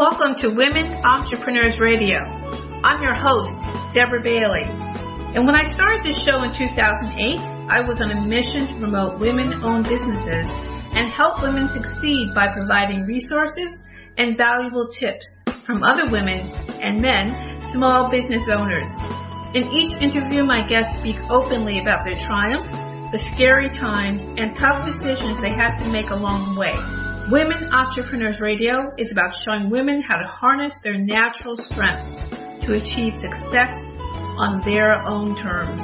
Welcome to Women Entrepreneurs Radio. I'm your host, Deborah Bailey. And when I started this show in 2008, I was on a mission to promote women-owned businesses and help women succeed by providing resources and valuable tips from other women and men, small business owners. In each interview, my guests speak openly about their triumphs, the scary times, and tough decisions they had to make along the way. Women Entrepreneurs Radio is about showing women how to harness their natural strengths to achieve success on their own terms.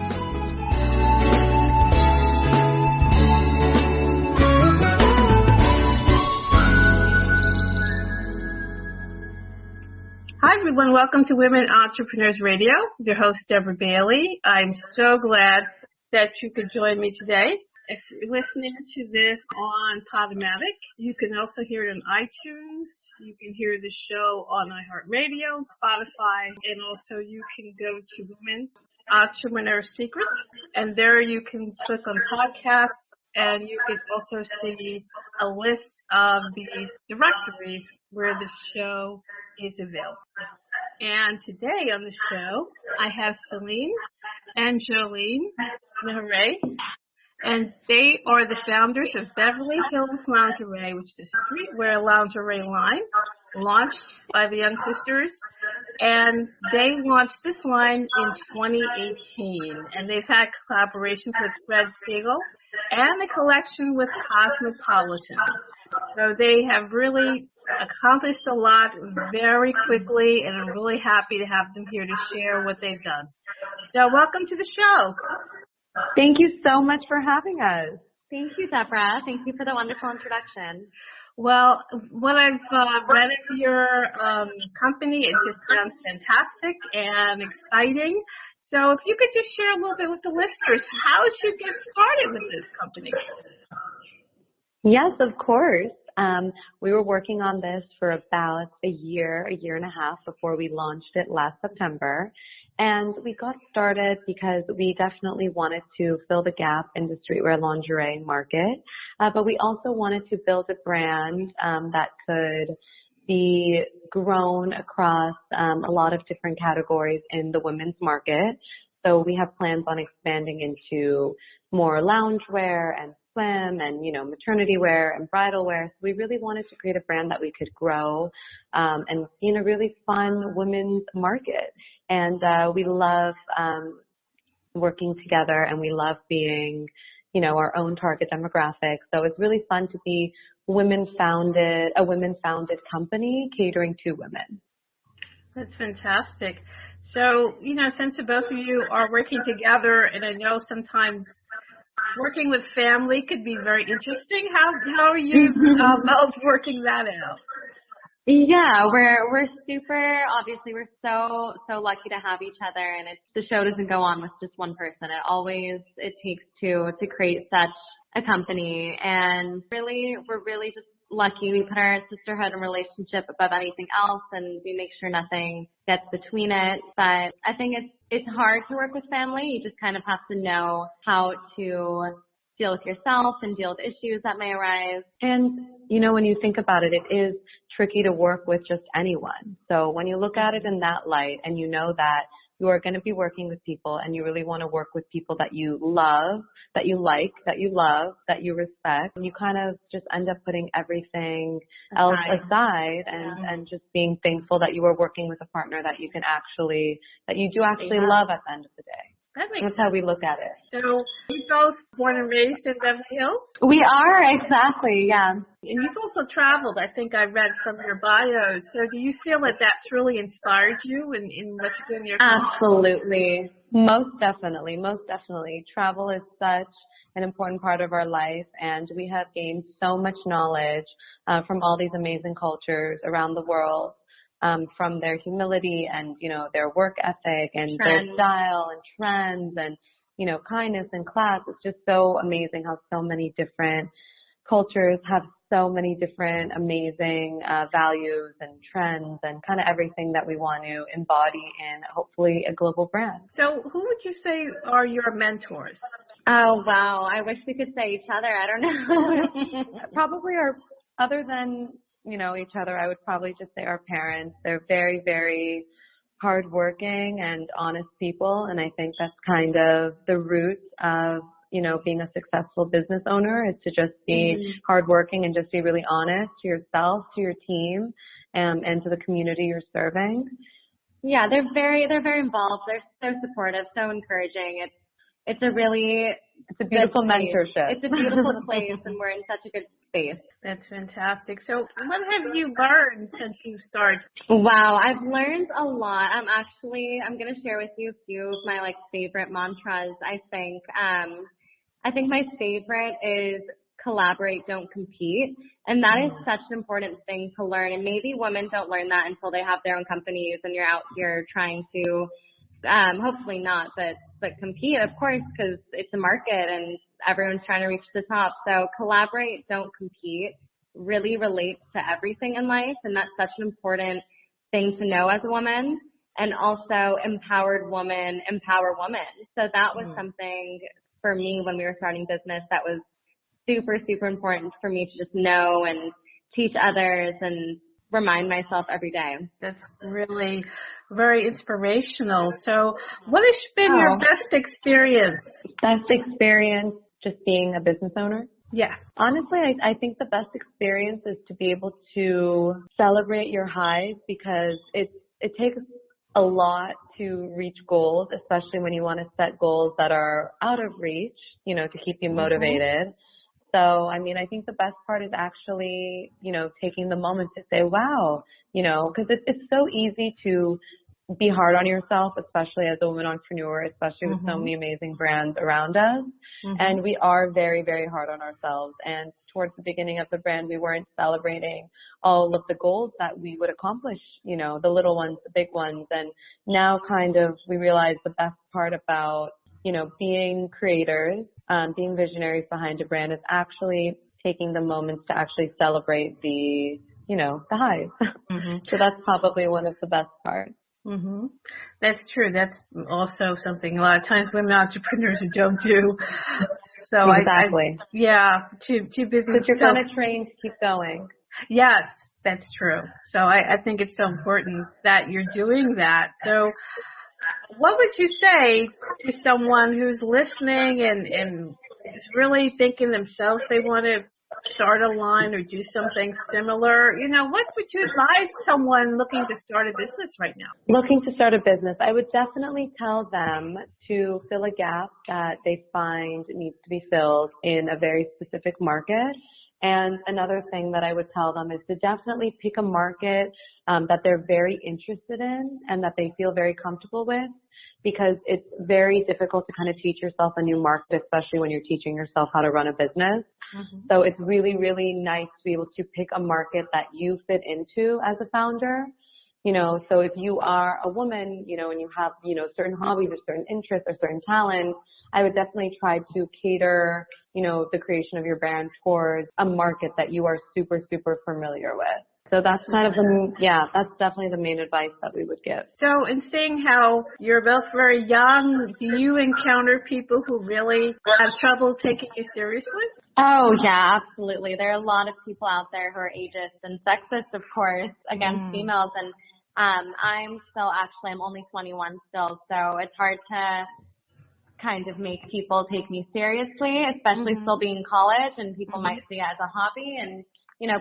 Hi everyone, welcome to Women Entrepreneurs Radio. Your host Deborah Bailey. I'm so glad that you could join me today. If you're listening to this on Podomatic, you can also hear it on iTunes. You can hear the show on iHeartRadio, Spotify, and also you can go to Women Entrepreneur Secrets, and there you can click on podcasts, and you can also see a list of the directories where the show is available. And today on the show, I have Celine and Joline Nehoray. And they are the founders of Beverly Hills Lingerie, which is a streetwear lingerie line launched by the Young Sisters. And they launched this line in 2018. And they've had collaborations with Fred Segal and a collection with Cosmopolitan. So they have really accomplished a lot very quickly, and I'm really happy to have them here to share what they've done. So welcome to the show. Thank you so much for having us. Thank you, Deborah. Thank you for the wonderful introduction. Well, what I've read of your company, it just sounds fantastic and exciting. So if you could just share a little bit with the listeners, how did you get started with this company? Yes, of course. We were working on this for about a year and a half before we launched it last September. And we got started because we definitely wanted to fill the gap in the streetwear lingerie market. But we also wanted to build a brand that could be grown across a lot of different categories in the women's market. So we have plans on expanding into more loungewear and swim and, maternity wear and bridal wear. So we really wanted to create a brand that we could grow and be in a really fun women's market. And we love working together, and we love being, our own target demographic. So it's really fun to be a women-founded company catering to women. That's fantastic. So, since the both of you are working together, and I know sometimes working with family could be very interesting. How are you both working that out? Yeah, we're super, obviously we're so lucky to have each other, and the show doesn't go on with just one person. It takes two to create such a company, and we're really just lucky. We put our sisterhood and relationship above anything else, and we make sure nothing gets between it. But I think it's hard to work with family. You just kind of have to know how to deal with yourself and deal with issues that may arise. And, when you think about it, it is tricky to work with just anyone. So when you look at it in that light, and you know that you are going to be working with people, and you really want to work with people that you love, that you like, that you love, that you respect, you kind of just end up putting everything else aside and just being thankful that you are working with a partner that you do actually love at the end of the day. That's how we look at it. So you both born and raised in Beverly Hills? We are, exactly, yeah. And you've also traveled, I think I read from your bio. So do you feel that that's really inspired you in what you do in your career? Absolutely. Most definitely. Travel is such an important part of our life, and we have gained so much knowledge from all these amazing cultures around the world. From their humility and, their work ethic and their style and trends and, kindness and class. It's just so amazing how so many different cultures have so many different amazing values and trends and kind of everything that we want to embody in, hopefully, a global brand. So who would you say are your mentors? Oh, wow. I wish we could say each other. I don't know. Probably other than each other, I would probably just say our parents. They're very, very hardworking and honest people. And I think that's kind of the root of, being a successful business owner, is to just be hardworking and just be really honest to yourself, to your team, and to the community you're serving. Yeah, they're very involved. They're so supportive, so encouraging. It's a beautiful mentorship. It's a beautiful place, and we're in such a good space. That's fantastic. So what have you learned since you started? Wow, I've learned a lot. I'm going to share with you a few of my favorite mantras. I think my favorite is collaborate, don't compete. And that is such an important thing to learn. And maybe women don't learn that until they have their own companies and you're out here trying to, hopefully not, but compete, of course, because it's a market and everyone's trying to reach the top. So collaborate, don't compete really relates to everything in life. And that's such an important thing to know as a woman. And also empowered woman, empower women. So that was something for me when we were starting business that was super, super important for me to just know and teach others and remind myself every day. That's really very inspirational. So what has been your best experience? Best experience just being a business owner? Yeah. Honestly, I think the best experience is to be able to celebrate your highs, because it takes a lot to reach goals, especially when you want to set goals that are out of reach, to keep you motivated. So, I think the best part is actually, taking the moment to say, wow, because it's so easy to be hard on yourself, especially as a woman entrepreneur, especially with so many amazing brands around us. And we are very, very hard on ourselves. And towards the beginning of the brand, we weren't celebrating all of the goals that we would accomplish, the little ones, the big ones. And now kind of we realize the best part about, being creators, being visionaries behind a brand is actually taking the moments to actually celebrate the highs. So that's probably one of the best parts. That's true. That's also something a lot of times women entrepreneurs don't do. So exactly. Too busy. But you're kind of trained to keep going. Yes, that's true. So I think it's so important that you're doing that. So what would you say to someone who's listening and is really thinking themselves they want to start a line or do something similar? What would you advise someone looking to start a business right now? Looking to start a business, I would definitely tell them to fill a gap that they find needs to be filled in a very specific market. And another thing that I would tell them is to definitely pick a market that they're very interested in and that they feel very comfortable with, because it's very difficult to kind of teach yourself a new market, especially when you're teaching yourself how to run a business. So it's really, really nice to be able to pick a market that you fit into as a founder. So if you are a woman, and you have, certain hobbies or certain interests or certain talents, I would definitely try to cater, the creation of your brand towards a market that you are super, super familiar with. So that's kind of that's definitely the main advice that we would give. So in seeing how you're both very young, do you encounter people who really have trouble taking you seriously? Oh, yeah, absolutely. There are a lot of people out there who are ageist and sexist, of course, against females. And I'm only 21 still, so it's hard to kind of make people take me seriously, especially still being in college, and people might see it as a hobby. And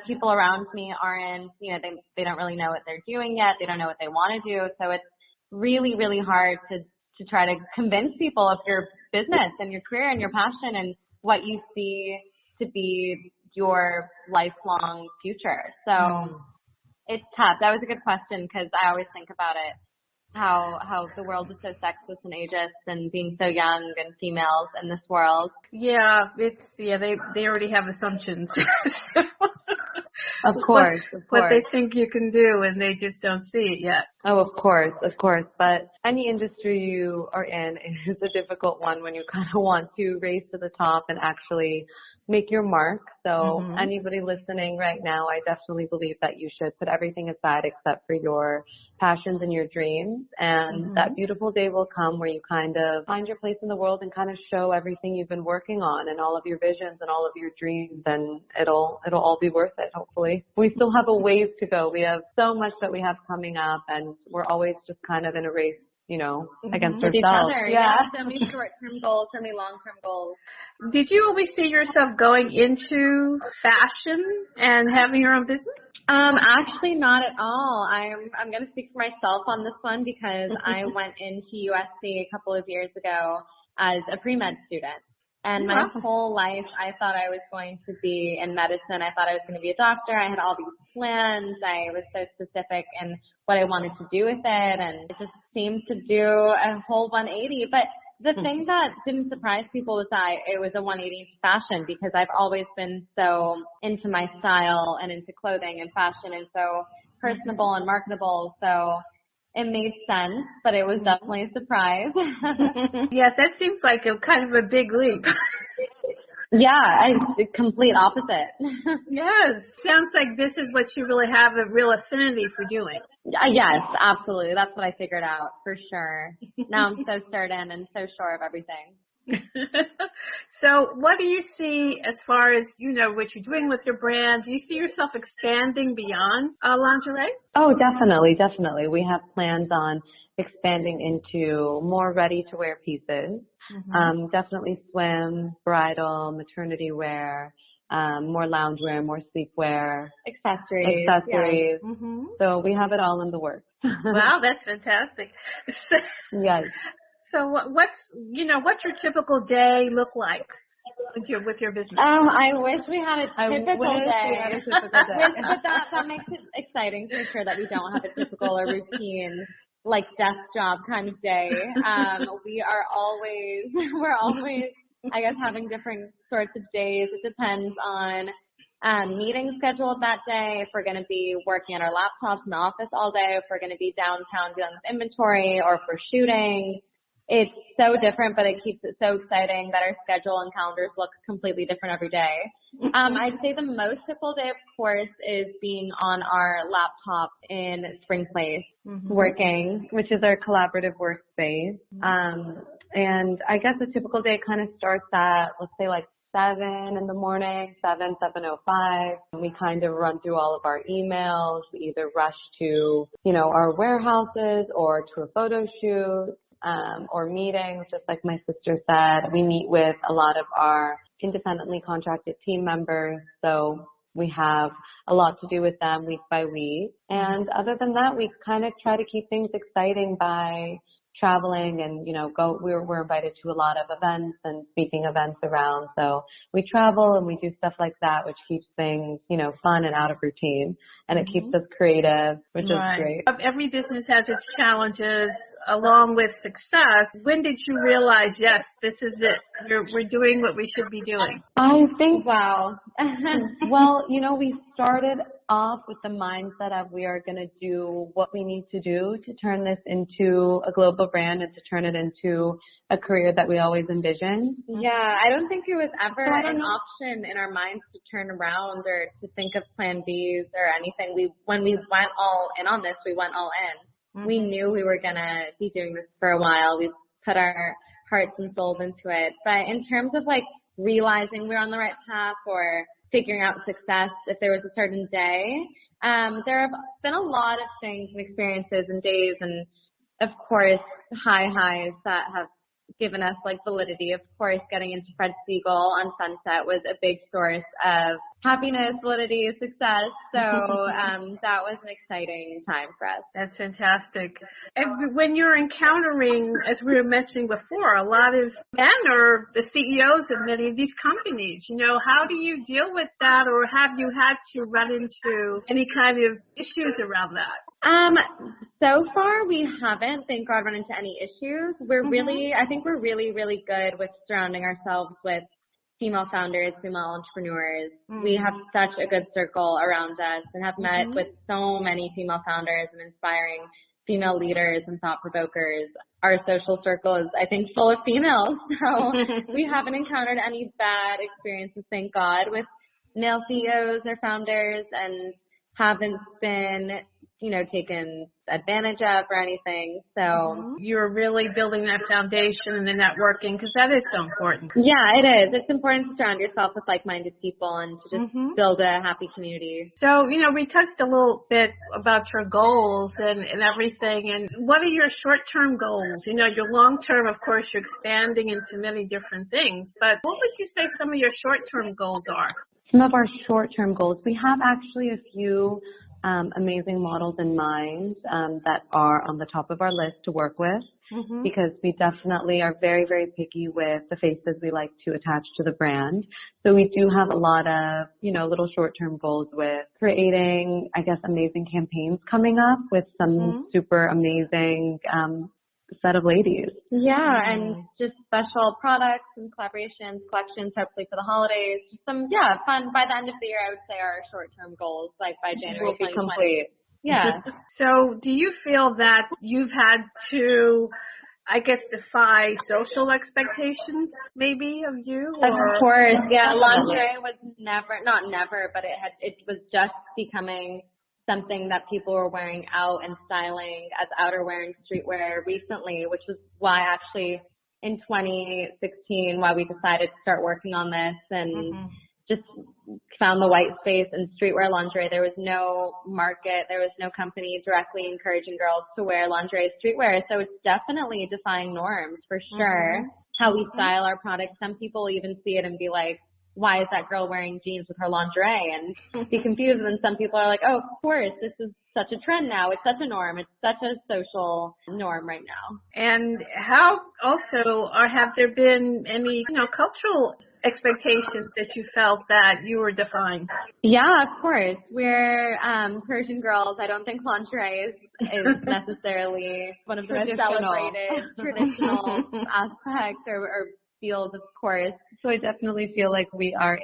people around me aren't, they don't really know what they're doing yet. They don't know what they want to do. So it's really, really hard to try to convince people of your business and your career and your passion and what you see to be your lifelong future. So it's tough. That was a good question, because I always think about it, how the world is so sexist and ageist and being so young and females in this world. Yeah, they already have assumptions. Of course. What they think you can do, and they just don't see it yet. Oh, of course. But any industry you are in is a difficult one when you kind of want to race to the top and actually make your mark. So anybody listening right now, I definitely believe that you should put everything aside except for your passions and your dreams. And that beautiful day will come where you kind of find your place in the world and kind of show everything you've been working on and all of your visions and all of your dreams, and it'll all be worth it, hopefully. We still have a ways to go. We have so much that we have coming up, and we're always just kind of in a race, you know, against with ourselves. each other. Yeah. So many short-term goals, so many long-term goals. Did you always see yourself going into fashion and having your own business? Actually not at all. I'm going to speak for myself on this one because I went into USC a couple of years ago as a pre-med student. And my whole life, I thought I was going to be in medicine. I thought I was going to be a doctor. I had all these plans. I was so specific in what I wanted to do with it. And it just seemed to do a whole 180. But the thing that didn't surprise people was that it was a 180 to fashion, because I've always been so into my style and into clothing and fashion and so personable and marketable. So it made sense, but it was definitely a surprise. Yes, that seems like a kind of a big leap. Yeah, it's complete opposite. Yes. Sounds like this is what you really have a real affinity for doing. Yes, absolutely. That's what I figured out for sure. Now I'm so certain and so sure of everything. So what do you see as far as, you know, what you're doing with your brand? Do you see yourself expanding beyond lingerie? Oh, definitely, definitely. We have plans on expanding into more ready-to-wear pieces. Definitely swim, bridal, maternity wear, more loungewear, more sleepwear. Accessories. Yeah. So we have it all in the works. Wow, that's fantastic. Yes. So what's your typical day look like with your business? I wish we had a typical day. But that makes it exciting for sure that we don't have a typical or routine, like desk job kind of day. We're always, I guess, having different sorts of days. It depends on meeting scheduled that day, if we're going to be working on our laptops in the office all day, if we're going to be downtown dealing with inventory, or if we're shooting. It's so different, but it keeps it so exciting that our schedule and calendars look completely different every day. I'd say the most typical day, of course, is being on our laptop in Spring Place, working, which is our collaborative workspace. And I guess a typical day kind of starts at, let's say, like 7 in the morning, 7:05. We kind of run through all of our emails. We either rush to, our warehouses or to a photo shoot. Or meetings, just like my sister said. We meet with a lot of our independently contracted team members, so we have a lot to do with them week by week. And other than that, we kind of try to keep things exciting by traveling and, we're invited to a lot of events and speaking events around. So we travel and we do stuff like that, which keeps things, fun and out of routine. And it keeps us creative, which is great. Every business has its challenges along with success. When did you realize, yes, this is it? We're doing what we should be doing? I think, wow. Well, we started off with the mindset of we are going to do what we need to do to turn this into a global brand and to turn it into a career that we always envisioned. Yeah, I don't think it was ever an option in our minds to turn around or to think of plan Bs or anything. When we went all in on this, we went all in. We knew we were going to be doing this for a while. We put our hearts and souls into it. But in terms of like realizing we're on the right path or figuring out success, if there was a certain day, there have been a lot of things and experiences and days and, of course, high highs that have given us like validity. Of course, getting into Fred Segal on Sunset was a big source of happiness, validity, success. So that was an exciting time for us. That's fantastic. And when you're encountering, as we were mentioning before, a lot of men or the CEOs of many of these companies, how do you deal with that, or have you had to run into any kind of issues around that? So far we haven't, thank God, run into any issues. I think we're really, really good with surrounding ourselves with female founders, female entrepreneurs. We have such a good circle around us and have met with so many female founders and inspiring female leaders and thought provokers. Our social circle is, I think, full of females. So we haven't encountered any bad experiences, thank God, with male CEOs or founders, and haven't been, taken advantage of or anything. So you're really building that foundation and the networking, because that is so important. Yeah, it is. It's important to surround yourself with like-minded people and to just build a happy community. So, we touched a little bit about your goals and everything. And what are your short-term goals? Your long-term, of course, you're expanding into many different things. But what would you say some of your short-term goals are? Some of our short-term goals, we have actually a few amazing models in mind that are on the top of our list to work with, because we definitely are very, very picky with the faces we like to attach to the brand. So we do have a lot of, little short-term goals with creating, I guess, amazing campaigns coming up with some super amazing set of ladies. Yeah, and just special products and collaborations, collections, hopefully for the holidays. Just some, fun. By the end of the year, I would say our short-term goals, like by January 2020. Complete. Yeah. So do you feel that you've had to, I guess, defy social expectations maybe of you? Of course, yeah. Lingerie was not never, but it was just becoming something that people were wearing out and styling as outerwear and streetwear recently, which was why actually in 2016, why we decided to start working on this and just found the white space in streetwear lingerie. There was no market, there was no company directly encouraging girls to wear lingerie streetwear. So it's definitely defying norms for sure. How we style our products. Some people even see it and be like, why is that girl wearing jeans with her lingerie, and be confused. And then some people are like, oh, of course, this is such a trend now. It's such a norm. It's such a social norm right now. And how also have there been any, cultural expectations that you felt that you were defying? Yeah, of course. We're Persian girls. I don't think lingerie is necessarily one of the most celebrated traditional aspects or fields, of course. So I definitely feel like we are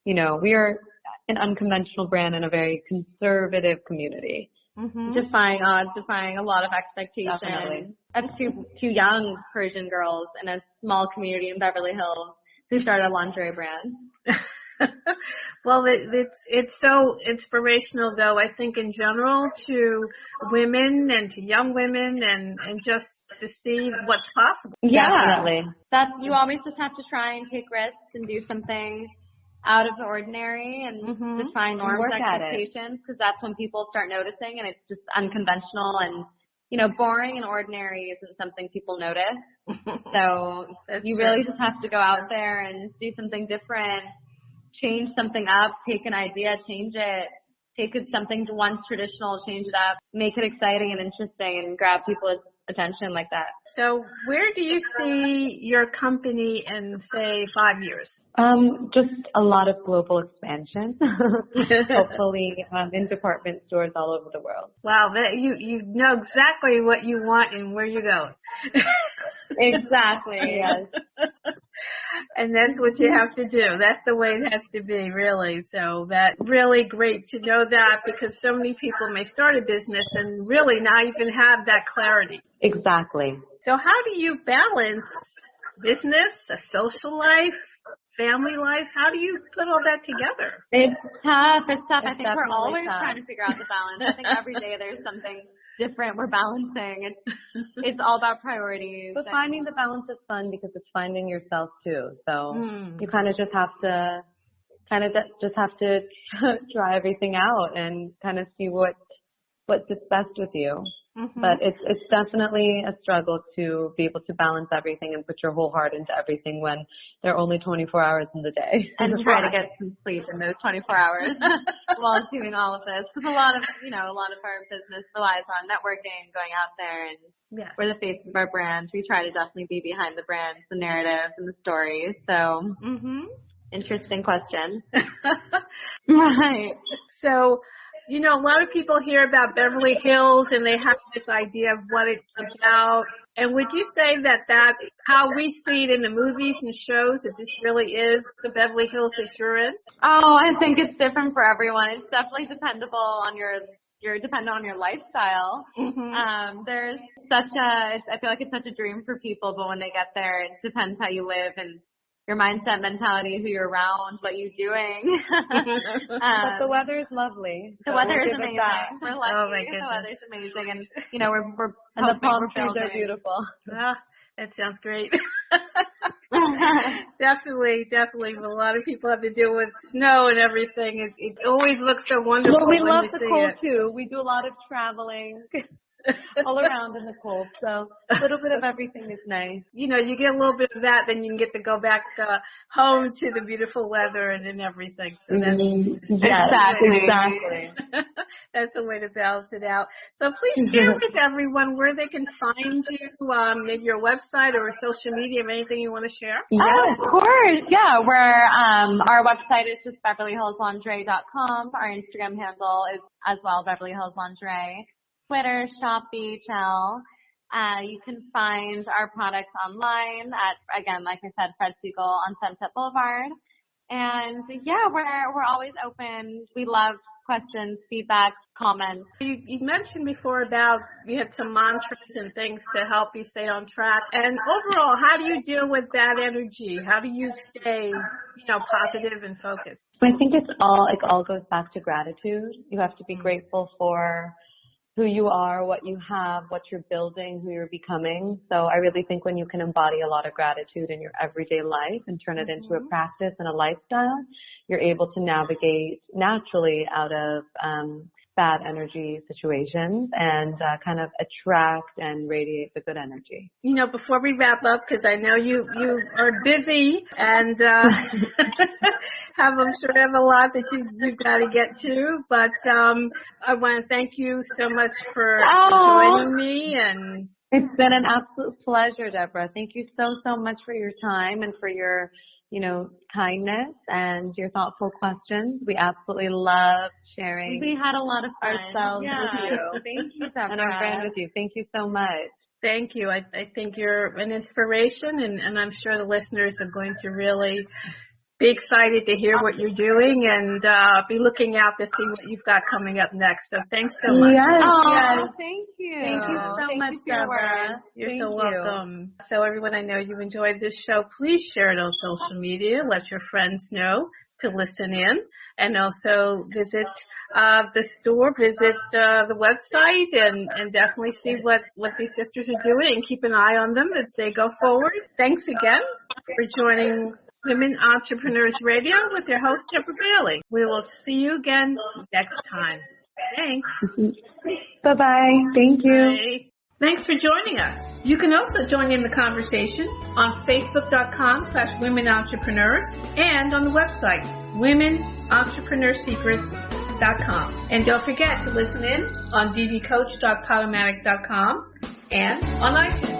we are an unconventional brand in a very conservative community. Defying odds, defying a lot of expectations. Definitely. As two young Persian girls in a small community in Beverly Hills who started a lingerie brand. Well, it's so inspirational, though, I think, in general, to women and to young women and just to see what's possible. Yeah, definitely. You always just have to try and take risks and do something out of the ordinary and defy norms, expectations, because that's when people start noticing, and it's just unconventional and, boring and ordinary isn't something people notice. So you really just have to go out there and do something different. Change something up, take an idea, change it, take it something once traditional, change it up, make it exciting and interesting and grab people's attention like that. So where do you see your company in, say, 5 years? Just a lot of global expansion, hopefully in department stores all over the world. Wow, you know exactly what you want and where you're going. Exactly, yes. And that's what you have to do. That's the way it has to be, really. So that's really great to know that, because so many people may start a business and really not even have that clarity. Exactly. So how do you balance business, a social life, family life? How do you put all that together? It's tough. I think we're always trying to figure out the balance. I think every day there's something different we're balancing. It's all about priorities. But finding the balance is fun because it's finding yourself too. So you kind of just have to try everything out and kind of see what fits best with you. But it's definitely a struggle to be able to balance everything and put your whole heart into everything when there are only 24 hours in the day. And try to get some sleep in those 24 hours while doing all of this. Because a lot of our business relies on networking, going out there, and we're the face of our brand. We try to definitely be behind the brands, the narrative, and the stories. So, interesting question. Right. So, a lot of people hear about Beverly Hills and they have this idea of what it's about. And would you say that how we see it in the movies and shows, that this really is the Beverly Hills that you're in? Oh, I think it's different for everyone. It's definitely dependable on your dependent on your lifestyle. There's I feel like it's such a dream for people, but when they get there, it depends how you live and your mindset, mentality, who you're around, what you're doing. But the weather is lovely. The weather is amazing. We're lucky. Oh my goodness. The weather's amazing, and you know we're and the palm trees are beautiful. That sounds great. Definitely. But a lot of people have to deal with snow and everything. It always looks so wonderful. Well, we when love you the see cold it. too. We do a lot of traveling all around in the cold. So a little bit of everything is nice. You know, you get a little bit of that, then you can get to go back home to the beautiful weather and everything. So that's exactly. That's a way to balance it out. So please share with everyone where they can find you, maybe your website or social media, anything you want to share. Yeah, of course. Yeah, we're our website is just BeverlyHillsLingerie.com. Our Instagram handle is as well Beverly Hills Lingerie. Twitter, Shop BHL. You can find our products online at, again, like I said, Fred Segal on Sunset Boulevard. And yeah, we're always open. We love questions, feedback, comments. You mentioned before about you had some mantras and things to help you stay on track. And overall, how do you deal with that energy? How do you stay, positive and focused? I think it all goes back to gratitude. You have to be grateful for who you are, what you have, what you're building, who you're becoming. So I really think when you can embody a lot of gratitude in your everyday life and turn it into a practice and a lifestyle, you're able to navigate naturally out of bad energy situations and kind of attract and radiate the good energy. Before we wrap up, because I know you are busy and I'm sure have a lot that you've got to get to, but I want to thank you so much for joining me. And it's been an absolute pleasure, Deborah. Thank you so much for your time and for your kindness and your thoughtful questions. We absolutely love sharing. We had a lot of fun ourselves with you. Thank you, Deborah. And our brand with you. Thank you so much. Thank you. I think you're an inspiration, and I'm sure the listeners are going to really be excited to hear what you're doing and be looking out to see what you've got coming up next. So thanks so much. Yes. Thank you. Thank you so much, Deborah. You're so welcome. So everyone, I know you enjoyed this show. Please share it on social media. Let your friends know to listen in, and also visit the store, visit the website, and definitely see what these sisters are doing, and keep an eye on them as they go forward. Thanks again for joining Women Entrepreneurs Radio with your host, Deborah Bailey. We will see you again next time. Thanks. Bye-bye. Thank you. Bye. Thanks for joining us. You can also join in the conversation on Facebook.com/Women Entrepreneurs and on the website, WomenEntrepreneurSecrets.com. And don't forget to listen in on dvcoach.podomatic.com and on iTunes.